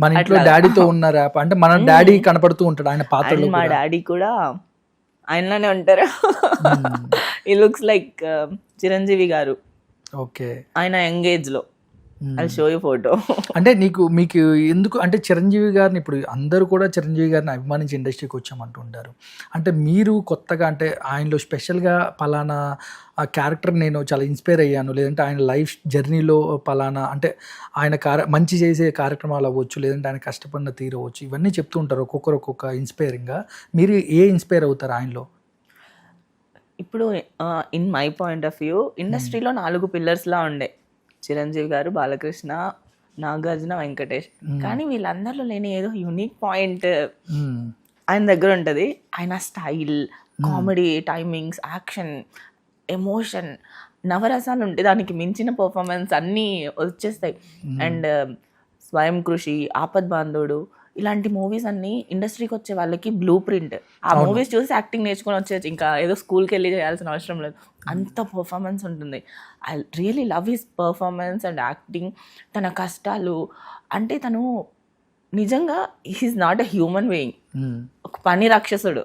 మన ఇంట్లో డాడీతో ఉన్న ర్యాప్ అంటే మన డాడీ కనపడుతూ ఉంటాడు ఆయన పాత్రలో మా డాడీ కూడా ఆయనలానే ఉంటారు. ఈ లుక్స్ లైక్ చిరంజీవి గారు ఓకే ఆయన యంగేజ్ లో. I show you photo. అంటే మీకు ఎందుకు అంటే చిరంజీవి గారిని ఇప్పుడు అందరూ కూడా చిరంజీవి గారిని అభిమానించి ఇండస్ట్రీకి వచ్చామంటూ ఉంటారు. అంటే మీరు కొత్తగా అంటే ఆయనలో స్పెషల్గా పలానా ఆ క్యారెక్టర్ నేను చాలా ఇన్స్పైర్ అయ్యాను, లేదంటే ఆయన లైఫ్ జర్నీలో పలానా అంటే ఆయన మంచి చేసే కార్యక్రమాలు అవ్వచ్చు, లేదంటే ఆయన కష్టపడిన తీరవచ్చు, ఇవన్నీ చెప్తూ ఉంటారు ఒక్కొక్కరు ఒక్కొక్క ఇన్స్పైరింగ్గా. మీరు ఇన్స్పైర్ అవుతారు ఆయనలో? ఇప్పుడు in my point of view ఇండస్ట్రీలో 4 పిల్లర్స్లా ఉండే చిరంజీవి గారు, బాలకృష్ణ, నాగార్జున, వెంకటేష్. కానీ వీళ్ళందరిలో లేని ఏదో యూనిక్ పాయింట్ ఆయన దగ్గర ఉంటుంది. ఆయన style, comedy, timings, action, emotion, నవరసాలు ఉంటాయి. దానికి మించిన పర్ఫార్మెన్స్ అన్నీ వచ్చేస్తాయి. అండ్ స్వయం కృషి, ఆపద్ బాంధవుడు, ఇలాంటి మూవీస్ అన్నీ ఇండస్ట్రీకి వచ్చే వాళ్ళకి బ్లూ ప్రింట్. ఆ మూవీస్ చూసి యాక్టింగ్ నేర్చుకొని వచ్చేది, ఇంకా ఏదో స్కూల్కి వెళ్ళి చేయాల్సిన అవసరం లేదు. అంత పర్ఫార్మెన్స్ ఉంటుంది. I really love his performance and acting. తన కష్టాలు అంటే తను నిజంగా he's not a human being, ఒక పని రాక్షసుడు.